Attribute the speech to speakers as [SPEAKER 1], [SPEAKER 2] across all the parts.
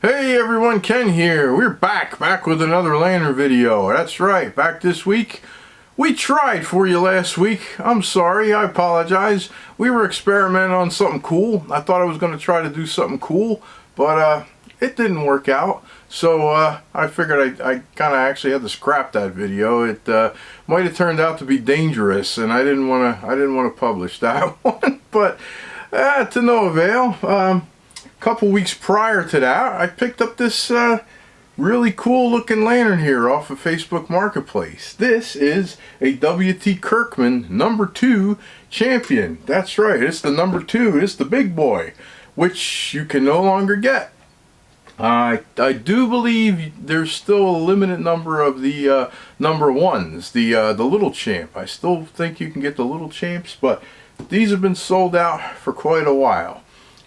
[SPEAKER 1] Hey everyone, Ken here. We're back with another lantern video. That's right, back this week. We tried for you last week. I'm sorry, I apologize. We were experimenting on something cool. I thought I was going to try to do something cool, but it didn't work out. So I figured I kind of actually had to scrap that video. It might have turned out to be dangerous, and I didn't want to publish that one. But to no avail. Couple weeks prior to that, I picked up this really cool looking lantern here off of Facebook Marketplace. This is a WT Kirkman No. 2 Champion. That's right, it's the No. 2, it's the big boy, which you can no longer get. I do believe there's still a limited number of the No. 1s, the little champ. I still think you can get the little champs, but these have been sold out for quite a while.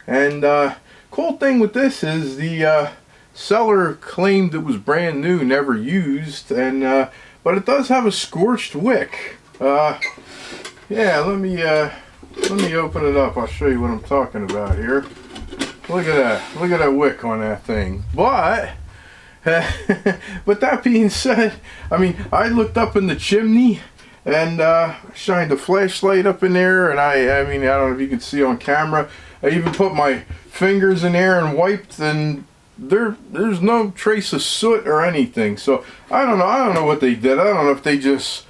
[SPEAKER 1] And cool thing with this is the seller claimed it was brand new, never used, and but it does have a scorched wick. Yeah, let me open it up. I'll show you what I'm talking about here. Look at that wick on that thing. But but that being said, I mean, I looked up in the chimney and shined a flashlight up in there, and I mean, I don't know if you can see on camera. I even put my fingers in there and wiped, and there's no trace of soot or anything. So I don't know what they did. I don't know if they just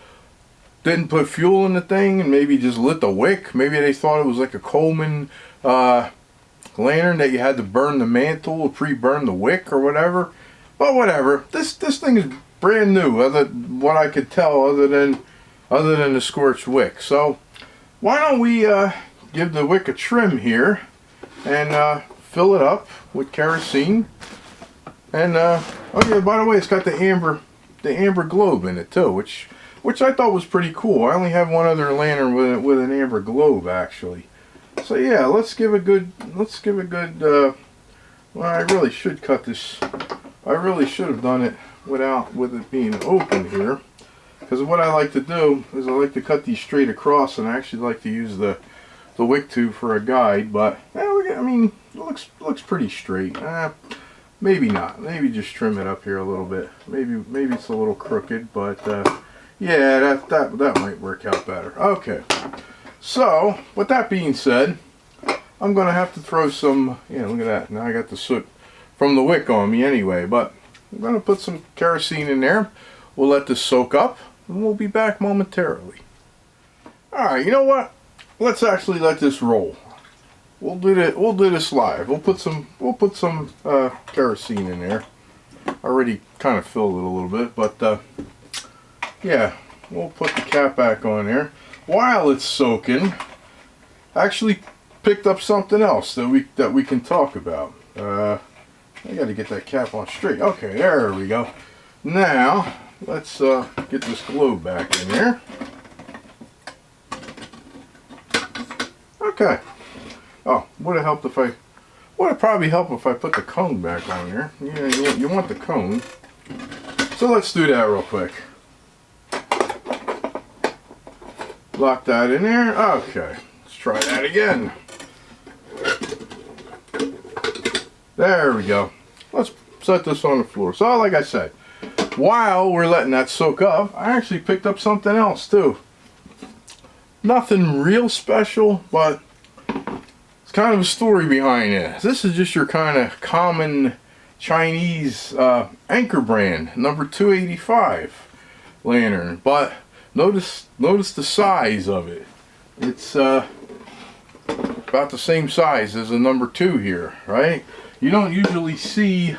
[SPEAKER 1] didn't put fuel in the thing and maybe just lit the wick. Maybe they thought it was like a Coleman lantern that you had to burn the mantle or pre-burn the wick or whatever. But whatever. This thing is brand new, what I could tell, other than the scorched wick. So why don't we give the wick a trim here and fill it up with kerosene. And oh yeah, by the way, it's got the amber globe in it too, which I thought was pretty cool. I only have one other lantern with an amber globe actually. So yeah, let's give a good well, I really should cut this. I really should have done it with it being open here, because what I like to do is I like to cut these straight across, and I actually like to use the wick tube for a guide. But I mean, it looks pretty straight. Maybe not. Maybe just trim it up here a little bit. Maybe it's a little crooked, but yeah, that might work out better. Okay. So with that being said, I'm gonna have to throw some. Yeah, look at that. Now I got the soot from the wick on me anyway. But I'm gonna put some kerosene in there. We'll let this soak up, and we'll be back momentarily. All right. You know what? Let's actually let this roll. We'll do this live. We'll put some kerosene in there. I already kind of filled it a little bit, but yeah, we'll put the cap back on there. While it's soaking, I actually picked up something else that we can talk about. I got to get that cap on straight. Okay, there we go. Now let's get this globe back in there. Okay. Oh, would it probably help if I put the cone back on there? Yeah, you want the cone. So let's do that real quick. Lock that in there. Okay. Let's try that again. There we go. Let's set this on the floor. So like I said, while we're letting that soak up, I actually picked up something else too. Nothing real special, but it's kind of a story behind it. This is just your kind of common Chinese anchor brand, No. 285 lantern. But notice the size of it. It's about the same size as a No. 2 here, right? You don't usually see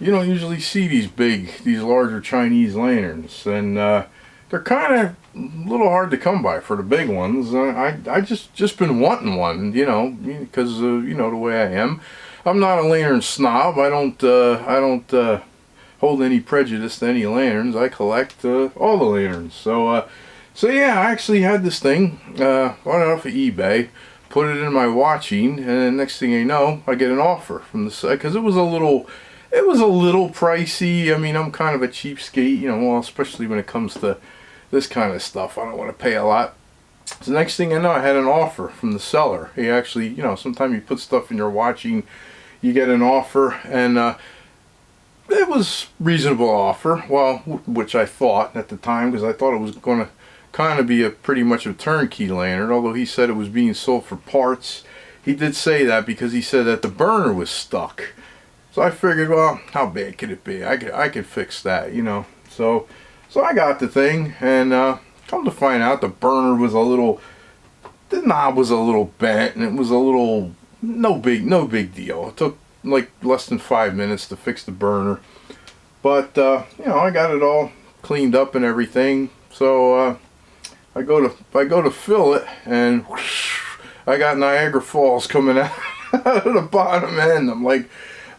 [SPEAKER 1] these larger Chinese lanterns, and they're kind of a little hard to come by for the big ones. I just been wanting one, you know, because you know the way I am. I'm not a lantern snob. I don't hold any prejudice to any lanterns. I collect all the lanterns. So yeah, I actually had this thing. Bought it off of eBay, put it in my watching, and then next thing you know, I get an offer from the site, because it was a little pricey. I mean, I'm kind of a cheapskate, you know, well, especially when it comes to this kind of stuff. I don't want to pay a lot. So next thing I know, I had an offer from the seller. He actually, you know, sometimes you put stuff in your watching, you get an offer, and it was reasonable offer. Well, which I thought at the time, because I thought it was going to kind of be pretty much a turnkey lantern. Although he said it was being sold for parts. He did say that because he said that the burner was stuck. So I figured, well, how bad could it be? I could fix that, you know. So I got the thing, and come to find out, the burner was the knob was a little bent, and it was a little no big deal. It took like less than 5 minutes to fix the burner, but you know, I got it all cleaned up and everything. So I go to fill it, and whoosh, I got Niagara Falls coming out of the bottom end. I'm like,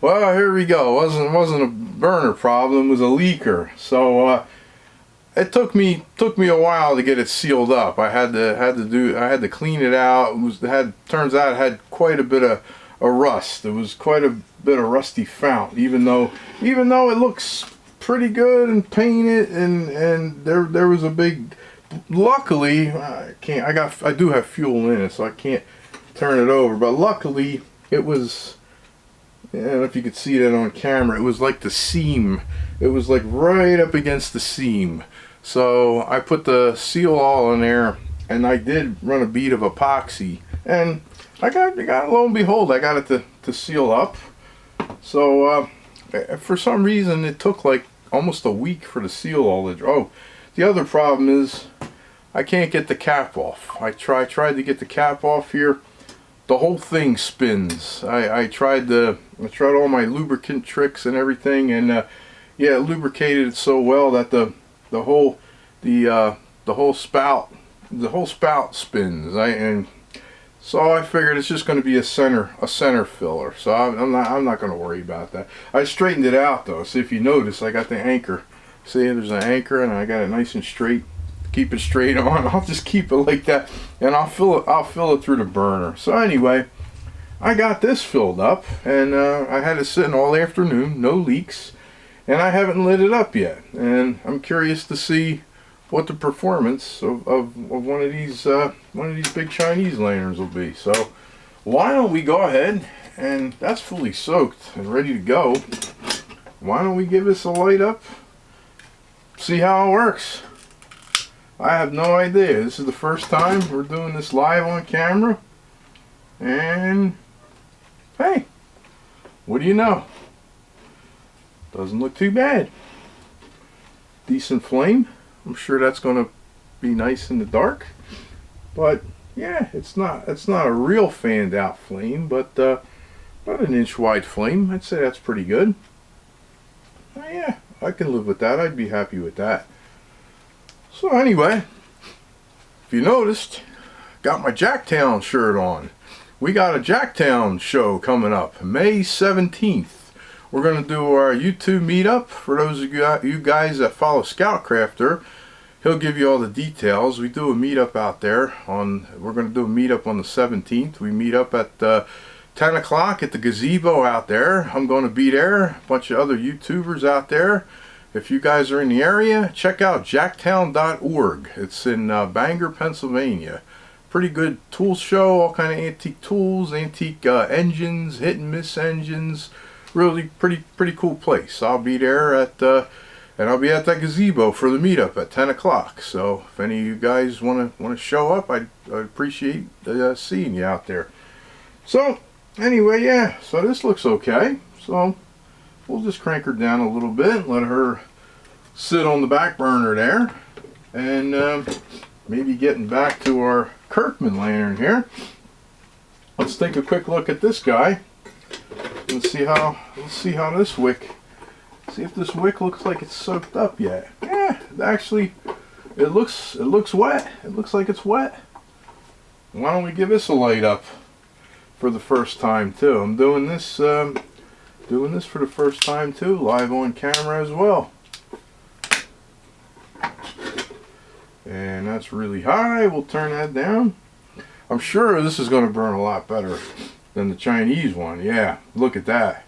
[SPEAKER 1] well, here we go. It wasn't a burner problem, it was a leaker. So it took me a while to get it sealed up. I had to clean it out. Turns out it had quite a bit of rust. It was quite a bit of rusty fount, even though it looks pretty good and painted, and there was a big, luckily I do have fuel in it, so I can't turn it over, but luckily it was, I don't know if you could see that on camera, it was like the seam, it was like right up against the seam. So I put the seal all in there, and I did run a bead of epoxy, and I got lo and behold, I got it to seal up. So for some reason it took like almost a week for the seal all to. Oh, the other problem is I can't get the cap off. I tried to get the cap off here. The whole thing spins. I tried all my lubricant tricks and everything, and yeah, it lubricated it so well that the whole spout spins. And so I figured it's just going to be a center filler. So I'm not going to worry about that. I straightened it out though. So if you notice, I got the anchor. See, there's an anchor, and I got it nice and straight. Keep it straight on. I'll just keep it like that, and I'll fill it through the burner. So anyway, I got this filled up, and I had it sitting all afternoon, no leaks, and I haven't lit it up yet. And I'm curious to see what the performance of one of these big Chinese lanterns will be. So why don't we go ahead, and that's fully soaked and ready to go. Why don't we give this a light up? See how it works. I have no idea. This is the first time we're doing this live on camera. And hey, what do you know? Doesn't look too bad. Decent flame. I'm sure that's going to be nice in the dark. But yeah, it's not a real fanned out flame, but about an inch wide flame. I'd say that's pretty good. Yeah, I can live with that. I'd be happy with that. So anyway, if you noticed, got my Jacktown shirt on. We got a Jacktown show coming up May 17th. We're going to do our YouTube meetup. For those of you guys that follow Scoutcrafter, he'll give you all the details. We do a meetup out there we're going to do a meetup on the 17th. We meet up at 10 o'clock at the gazebo out there. I'm going to be there. A bunch of other YouTubers out there. If you guys are in the area, check out jacktown.org. It's in Bangor, Pennsylvania. Pretty good tool show, all kind of antique tools, antique engines, hit and miss engines. Really pretty cool place. I'll be there and I'll be at that gazebo for the meetup at 10 o'clock. So if any of you guys want to show up, I'd appreciate seeing you out there. So anyway, yeah. So this looks okay. So we'll just crank her down a little bit, let her sit on the back burner there, and maybe getting back to our Kirkman lantern here. Let's take a quick look at this guy. Let's see how this wick. See if this wick looks like it's soaked up yet. Yeah, actually, it looks wet. It looks like it's wet. Why don't we give this a light up for the first time too? I'm doing this for the first time too, live on camera as well. And that's really high. We'll turn that down. I'm sure this is going to burn a lot better than the Chinese one. Yeah, look at that.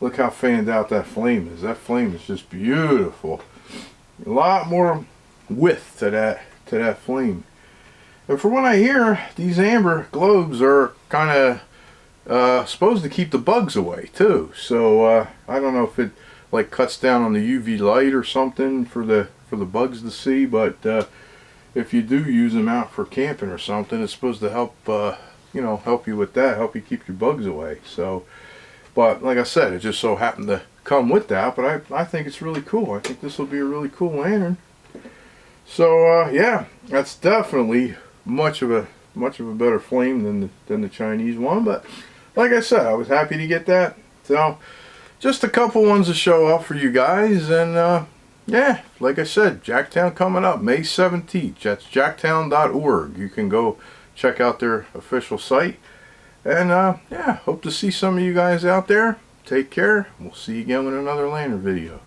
[SPEAKER 1] Look how fanned out that flame is. That flame is just beautiful. A lot more width to that flame. And from what I hear, these amber globes are kind of supposed to keep the bugs away too. So I don't know if it like cuts down on the UV light or something for the bugs to see, but if you do use them out for camping or something, it's supposed to help you know, help you with that, help you keep your bugs away. So, but like I said, it just so happened to come with that, but I think it's really cool. I think this will be a really cool lantern. So yeah, that's definitely much of a better flame than the Chinese one, but like I said, I was happy to get that. So just a couple ones to show off for you guys. And yeah, like I said, Jacktown coming up May 17th. That's jacktown.org. You can go check out their official site. And yeah, hope to see some of you guys out there. Take care. We'll see you again with another lantern video.